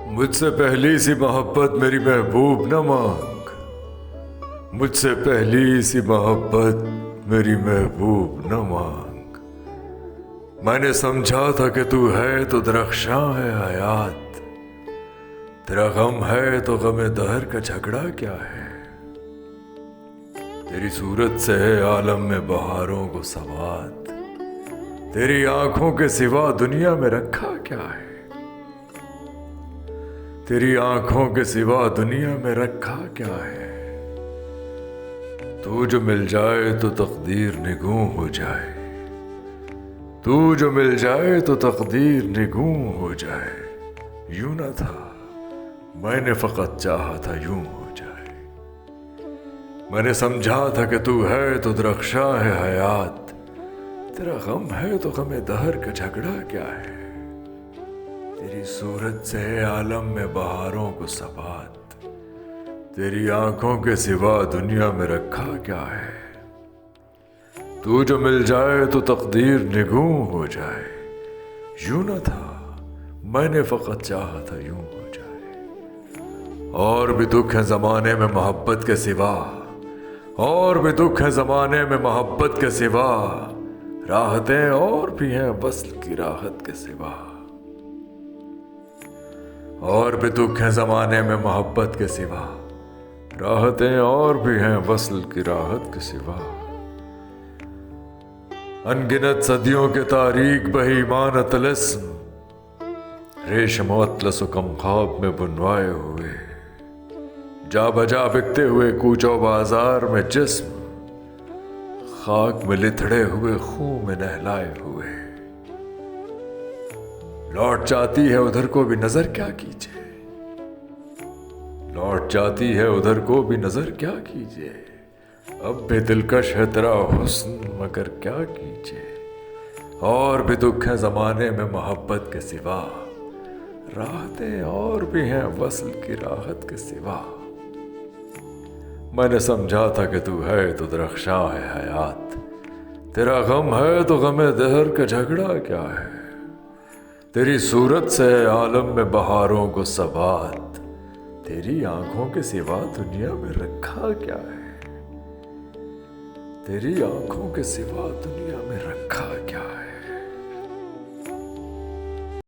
مجھ سے پہلی سی محبت میری محبوب نہ مانگ، مجھ سے پہلی سی محبت میری محبوب نہ مانگ۔ میں نے سمجھا تھا کہ تو ہے تو درخشاں ہے حیات، تیرا غم ہے تو غم دہر کا جھگڑا کیا ہے؟ تیری صورت سے ہے عالم میں بہاروں کو سوات، تیری آنکھوں کے سوا دنیا میں رکھا کیا ہے؟ تیری آنکھوں کے سوا دنیا میں رکھا کیا ہے؟ تو جو مل جائے تو تقدیر نگوں ہو جائے، تو جو مل جائے تو تقدیر نگوں ہو جائے۔ یوں نہ تھا میں نے فقط چاہا تھا یوں ہو جائے۔ میں نے سمجھا تھا کہ تو ہے تو درخشاں ہے حیات، تیرا غم ہے تو غم دہر کا جھگڑا کیا ہے؟ تیری صورت سے ہے عالم میں بہاروں کو ثبات، تیری آنکھوں کے سوا دنیا میں رکھا کیا ہے؟ تو جو مل جائے تو تقدیر نگوں ہو جائے۔ یوں نہ تھا میں نے فقط چاہا تھا یوں ہو جائے۔ اور بھی دکھ ہے زمانے میں محبت کے سوا، اور بھی دکھ ہے زمانے میں محبت کے سوا، راحتیں اور بھی ہیں وصل کی راحت کے سوا۔ اور بھی دکھ ہیں زمانے میں محبت کے سوا، راحتیں اور بھی ہیں وصل کی راحت کے سوا۔ ان گنت صدیوں کے تاریک بہیمان طلسم، ریشم و اطلس و کم خواب میں بنوائے ہوئے، جا بجا بکتے ہوئے کوچ و بازار میں جسم، خاک میں لتھڑے ہوئے خون میں نہلائے ہوئے۔ لوٹ جاتی ہے ادھر کو بھی نظر کیا کیجیے، لوٹ جاتی ہے ادھر کو بھی نظر کیا کیجیے۔ اب بھی دلکش ہے تیرا حسن مگر کیا کیجیے۔ اور بھی دکھ ہے زمانے میں محبت کے سوا، راحتیں اور بھی ہیں وصل کی راحت کے سوا۔ میں نے سمجھا تھا کہ تو ہے تو درخشاں ہے حیات، تیرا غم ہے تو غم دہر کا جھگڑا کیا ہے؟ تیری صورت سے عالم میں بہاروں کو ثبات، تیری آنکھوں کے سوا دنیا میں رکھا کیا ہے؟ تیری آنکھوں کے سوا دنیا میں رکھا کیا ہے؟